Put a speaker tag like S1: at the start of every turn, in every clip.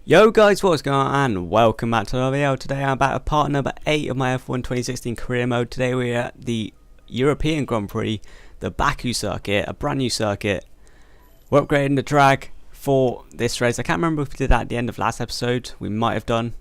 S1: Yo guys, what's going on and welcome back to another video. Today I'm back with part number 8 of my F1 2016 career mode. Today we're at the European Grand Prix, the Baku circuit, a brand new circuit. We're upgrading the drag for this race. I can't remember if we did that at the end of last episode, we might have done.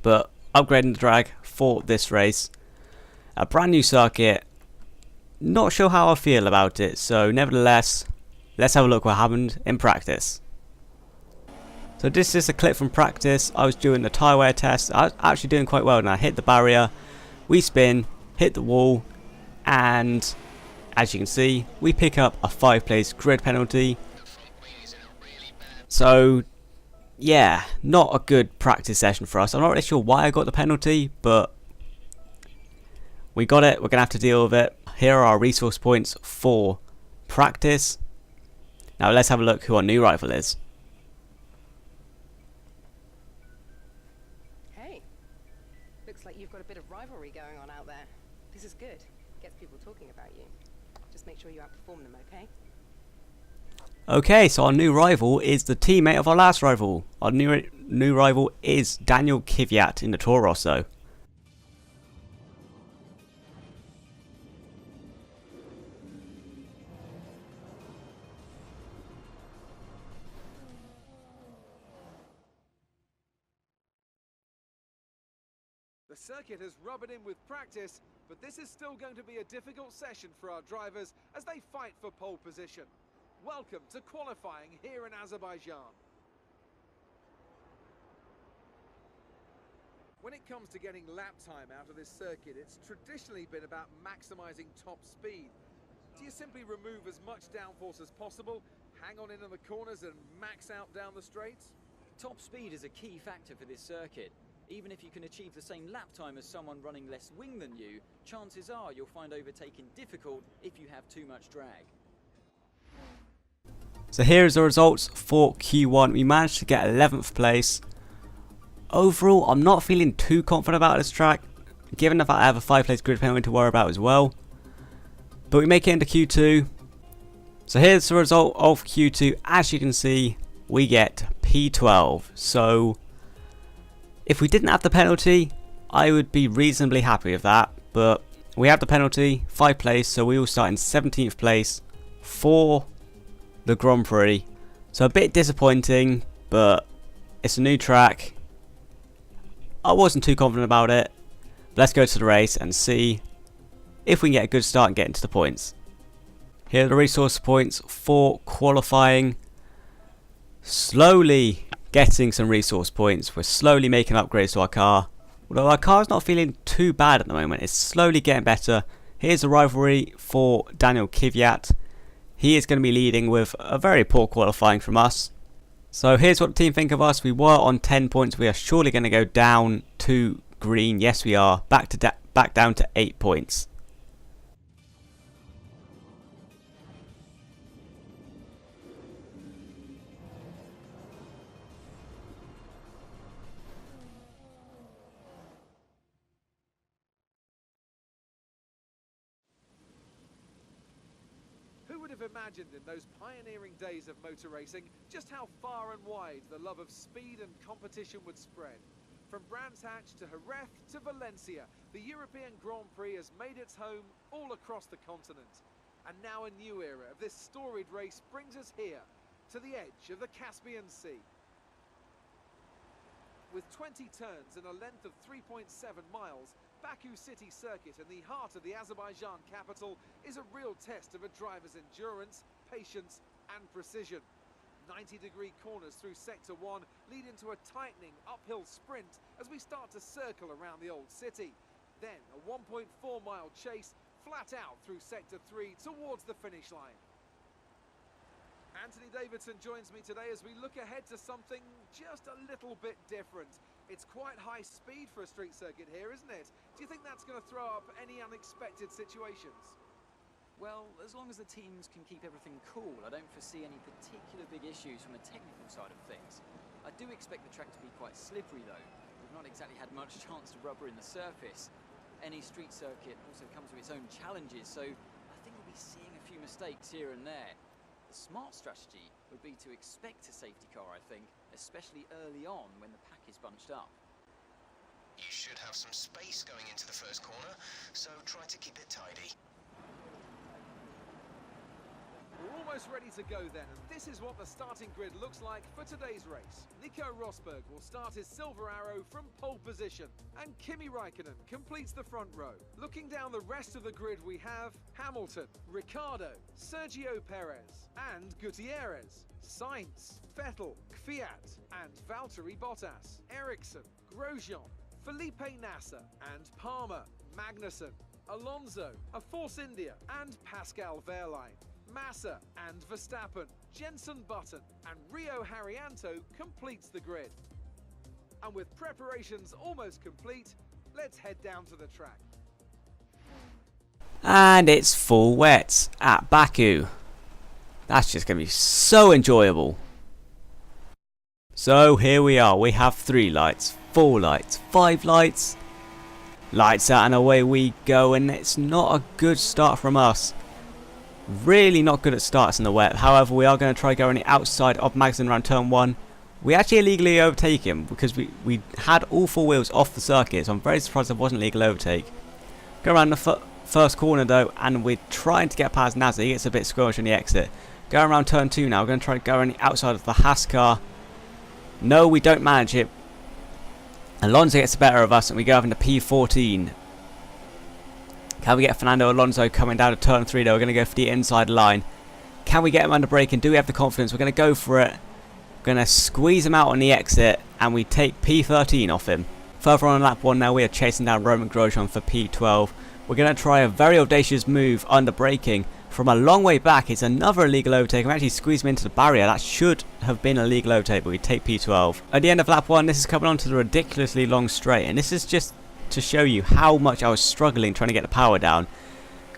S1: But upgrading the drag for this race. A brand new circuit. Not sure how I feel about it, so nevertheless, let's have a look what happened in practice. So this is a clip from practice. I was doing the tyre wear test. I was actually doing quite well, and I hit the barrier, we spin, hit the wall, and as you can see, we pick up a 5-place grid penalty. So yeah, not a good practice session for us. I'm not really sure why I got the penalty, but we got it. We're gonna have to deal with it. Here are our resource points for practice. Now let's have a look who our new rival is.
S2: Looks like you've got a bit of rivalry going on out there. This is good. Gets people talking about you. Just make sure you outperform them, okay?
S1: Okay, so our new rival is the teammate of our last rival. Our new rival is Daniel Kvyat in the Toro Rosso.
S3: The circuit has rubbed in with practice, but this is still going to be a difficult session for our drivers as they fight for pole position. Welcome to qualifying here in Azerbaijan. When it comes to getting lap time out of this circuit, it's traditionally been about maximizing top speed. Do you simply remove as much downforce as possible, hang on in the corners and max out down the straights?
S4: Top speed is a key factor for this circuit. Even if you can achieve the same lap time as someone running less wing than you, chances are you'll find overtaking difficult if you have too much drag.
S1: So here's the results for Q1. We managed to get 11th place. Overall, I'm not feeling too confident about this track, given the fact I have a 5-place grid penalty to worry about as well. But we make it into Q2. So here's the result of Q2. As you can see, we get P12. So if we didn't have the penalty, I would be reasonably happy with that. But we have the penalty, 5th place, so we will start in 17th place for the Grand Prix. So a bit disappointing, but it's a new track. I wasn't too confident about it. Let's go to the race and see if we can get a good start and get into the points. Here are the resource points for qualifying. Slowly getting some resource points. We're slowly making upgrades to our car. Although our car's not feeling too bad at the moment. It's slowly getting better. Here's a rivalry for Daniel Kvyat. He is going to be leading with a very poor qualifying from us. So here's what the team think of us. We were on 10 points. We are surely going to go down to green. Yes, we are. Back down to 8 points.
S3: Who would have imagined in those pioneering days of motor racing just how far and wide the love of speed and competition would spread? From Brands Hatch to Jerez to Valencia, the European Grand Prix has made its home all across the continent. And now a new era of this storied race brings us here, to the edge of the Caspian Sea. With 20 turns and a length of 3.7 miles, Baku City Circuit in the heart of the Azerbaijan capital is a real test of a driver's endurance, patience and precision. 90-degree corners through Sector 1 lead into a tightening uphill sprint as we start to circle around the old city. Then a 1.4-mile chase flat out through Sector 3 towards the finish line. Anthony Davidson joins me today as we look ahead to something just a little bit different. It's quite high speed for a street circuit here, isn't it? Do you think that's going to throw up any unexpected situations?
S4: Well, as long as the teams can keep everything cool, I don't foresee any particular big issues from a technical side of things. I do expect the track to be quite slippery though. We've not exactly had much chance to rubber in the surface. Any street circuit also comes with its own challenges, so I think we'll be seeing a few mistakes here and there. The smart strategy would be to expect a safety car, I think, especially early on when the pack is bunched up.
S5: You should have some space going into the first corner, so try to keep it tidy.
S3: We're almost ready to go then, and this is what the starting grid looks like for today's race. Nico Rosberg will start his silver arrow from pole position, and Kimi Raikkonen completes the front row. Looking down the rest of the grid, we have Hamilton, Ricciardo, Sergio Perez, and Gutierrez, Sainz, Vettel, Kvyat, and Valtteri Bottas, Ericsson, Grosjean, Felipe Nasser, and Palmer, Magnussen, Alonso, a Force India, and Pascal Wehrlein. Massa and Verstappen, Jenson Button and Rio Haryanto completes the grid. And with preparations almost complete, let's head down to the track.
S1: And it's full wet at Baku. That's just going to be so enjoyable. So here we are. We have 3 lights, 4 lights, 5 lights. Lights out and away we go, and it's not a good start from us. Really not good at starts in the wet. However, we are going to try going outside of Magnussen around turn 1. We actually illegally overtake him because we had all 4 wheels off the circuit, so I'm very surprised it wasn't legal overtake. Go around the first corner though, and we're trying to get past Nasser. He gets a bit squirrely on the exit. Going around turn 2 now. We're going to try to go around the outside of the Haas car. No, we don't manage it. Alonso gets the better of us, and we go up into P14. Can we get Fernando Alonso coming down to turn 3 though? We're going to go for the inside line. Can we get him under braking? Do we have the confidence? We're going to go for it. We're going to squeeze him out on the exit, and we take P13 off him. Further on lap 1 now, we are chasing down Roman Grosjean for P12. We're going to try a very audacious move under braking. From a long way back, it's another illegal overtake. I'm actually squeezing him into the barrier. That should have been a legal overtake, but we take P12. At the end of lap 1, this is coming onto the ridiculously long straight, and this is just to show you how much I was struggling trying to get the power down.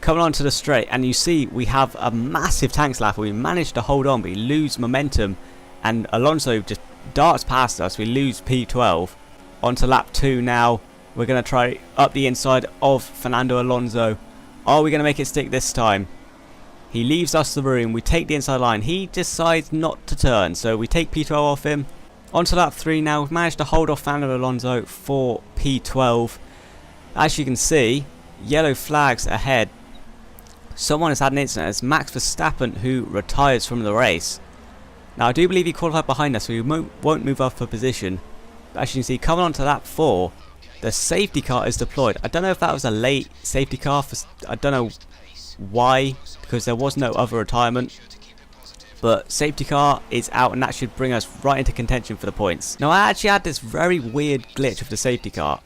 S1: Coming onto the straight, and you see we have a massive tank slap. We managed to hold on, but we lose momentum, and Alonso just darts past us. We lose P12. Onto lap 2 now. We're going to try up the inside of Fernando Alonso. Are we going to make it stick this time? He leaves us the room. We take the inside line. He decides not to turn, so we take P12 off him. Onto lap 3 now. We've managed to hold off Fernando Alonso for P12. As you can see, yellow flags ahead. Someone has had an incident. It's Max Verstappen who retires from the race. Now I do believe he qualified behind us, so he won't move up for position. But as you can see, coming on to lap 4, the safety car is deployed. I don't know if that was a late safety car. I don't know why, because there was no other retirement. But safety car is out, and that should bring us right into contention for the points. Now I actually had this very weird glitch with the safety car.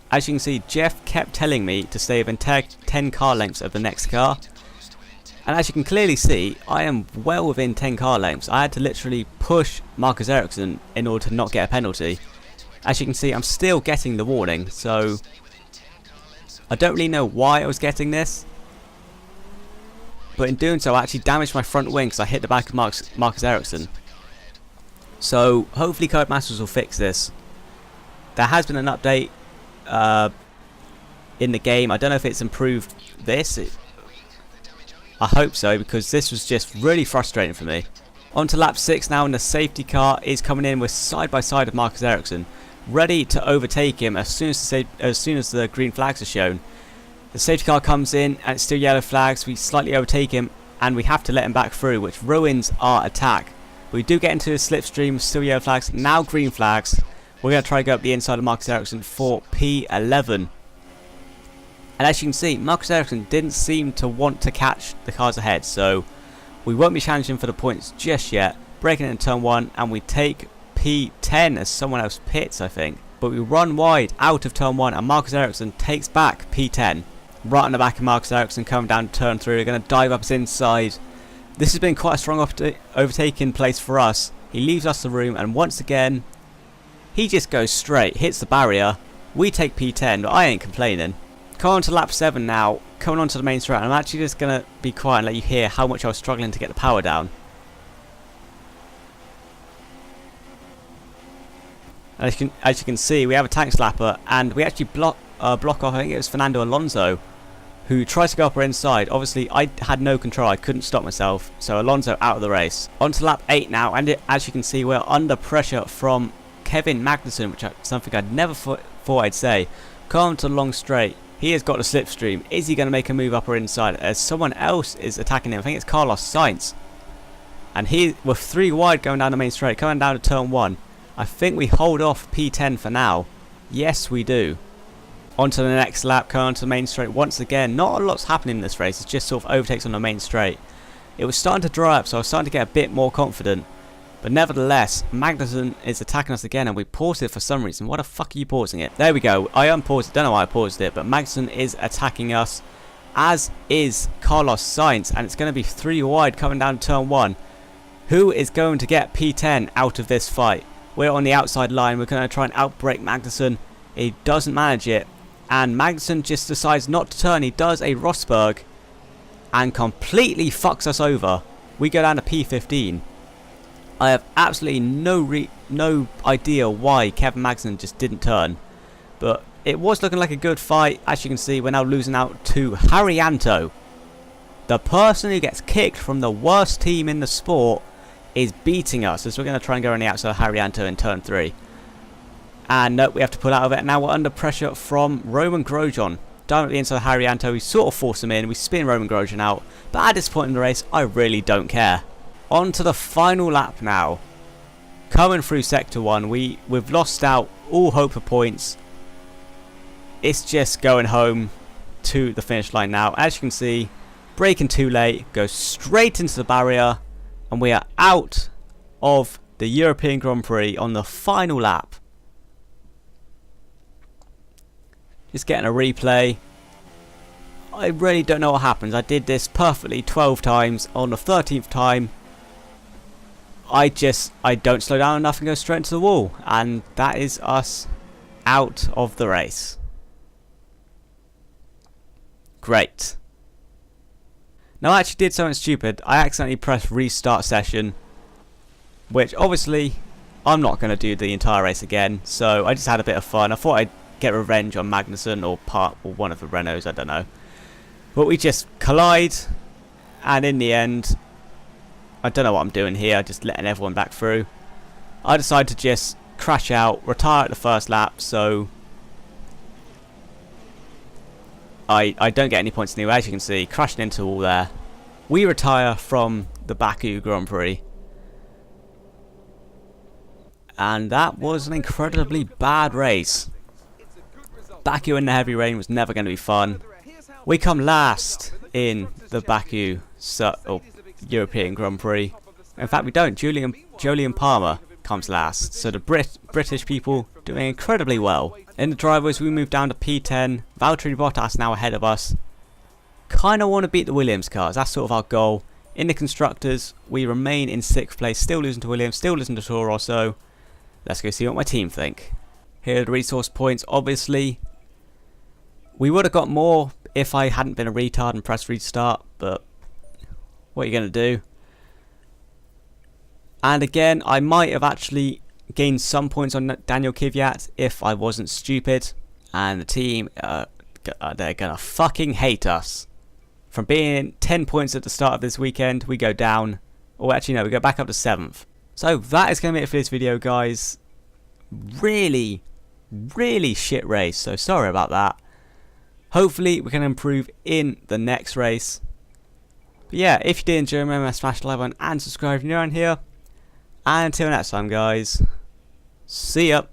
S1: As you can see, Jeff kept telling me to stay within 10 car lengths of the next car. And as you can clearly see, I am well within 10 car lengths. I had to literally push Marcus Ericsson in order to not get a penalty. As you can see, I'm still getting the warning, so I don't really know why I was getting this. But in doing so, I actually damaged my front wing because I hit the back of Marcus Ericsson. So hopefully Codemasters will fix this. There has been an update in the game. I don't know if it's improved this. I hope so, because this was just really frustrating for me. On to lap 6 now, and the safety car is coming in. We're side by side of Marcus Ericsson, ready to overtake him as soon as the green flags are shown. The safety car comes in, and it's still yellow flags. We slightly overtake him, and we have to let him back through, which ruins our attack. We do get into a slipstream, still yellow flags, now green flags. We're going to try to go up the inside of Marcus Ericsson for P11. And as you can see, Marcus Ericsson didn't seem to want to catch the cars ahead, so we won't be challenging for the points just yet. Breaking into turn 1, and we take P10 as someone else pits, I think. But we run wide out of turn 1, and Marcus Ericsson takes back P10. Right on the back of Marcus Ericsson, coming down to turn 3. We're going to dive up his inside. This has been quite a strong overtaking place for us. He leaves us the room, and once again, he just goes straight, hits the barrier. We take P10, but I ain't complaining. Coming on to lap 7 now, coming onto the main straight. I'm actually just going to be quiet and let you hear how much I was struggling to get the power down. As you can see, we have a tank slapper, and we actually block off, I think it was Fernando Alonso, who tried to go up or inside. Obviously, I had no control. I couldn't stop myself. So Alonso out of the race. On to lap 8 now. And as you can see, we're under pressure from Kevin Magnussen, which is something I'd never thought I'd say. Come to the long straight. He has got a slipstream. Is he going to make a move up or inside? As someone else is attacking him. I think it's Carlos Sainz. And he, with 3 wide going down the main straight, coming down to turn 1. I think we hold off P10 for now. Yes, we do. On to the next lap, coming on to the main straight once again. Not a lot's happening in this race. It's just sort of overtakes on the main straight. It was starting to dry up, so I was starting to get a bit more confident. But nevertheless, Magnussen is attacking us again, and we paused it for some reason. Why the fuck are you pausing it? There we go. I unpaused it. Don't know why I paused it, but Magnussen is attacking us, as is Carlos Sainz, and it's going to be 3 wide coming down to turn 1. Who is going to get P10 out of this fight? We're on the outside line. We're going to try and outbrake Magnussen. He doesn't manage it, and Magnussen just decides not to turn. He does a Rosberg and completely fucks us over. We go down to P15. I have absolutely no idea why Kevin Magnussen just didn't turn, but it was looking like a good fight. As you can see, we're now losing out to Haryanto. The person who gets kicked from the worst team in the sport is beating us, as we're going to try and go on the outside of Haryanto in turn 3. And nope, we have to pull out of it. Now we're under pressure from Roman Grosjean. Down at the inside of Haryanto, we sort of force him in. We spin Roman Grosjean out. But at this point in the race, I really don't care. On to the final lap now. Coming through Sector 1, we've lost out all hope for points. It's just going home to the finish line now. As you can see, braking too late, goes straight into the barrier, and we are out of the European Grand Prix on the final lap. Just getting a replay. I really don't know what happens. I did this perfectly 12 times. On the 13th time, I don't slow down enough and go straight into the wall, and that is us out of the race. Great. Now I actually did something stupid. I accidentally pressed restart session, which obviously I'm not going to do the entire race again, so I just had a bit of fun. I thought I'd get revenge on Magnussen or one of the Renaults, I don't know. But we just collide, and in the end, I don't know what I'm doing here, just letting everyone back through. I decided to just crash out, retire at the first lap, so I don't get any points anyway. As you can see, crashing into all there. We retire from the Baku Grand Prix. And that was an incredibly bad race. Baku in the heavy rain was never going to be fun. We come last in the Baku European Grand Prix. In fact, we don't. Jolyon Palmer comes last. So the British people doing incredibly well. In the drivers, we move down to P10. Valtteri Bottas now ahead of us. Kind of want to beat the Williams cars. That's sort of our goal. In the constructors, we remain in 6th place. Still losing to Williams. Still losing to Toro Rosso. Let's go see what my team think. Here are the resource points. Obviously, we would have got more if I hadn't been a retard and pressed restart, but what are you going to do? And again, I might have actually gained some points on Daniel Kvyat if I wasn't stupid. And the team, they're going to fucking hate us. From being 10 points at the start of this weekend, we go down. Or actually, no, we go back up to 7th. So that is going to be it for this video, guys. Really shit race, so sorry about that. Hopefully we can improve in the next race. But yeah, if you did enjoy, remember to smash the like button and subscribe if you're new around here. And until next time, guys, see ya.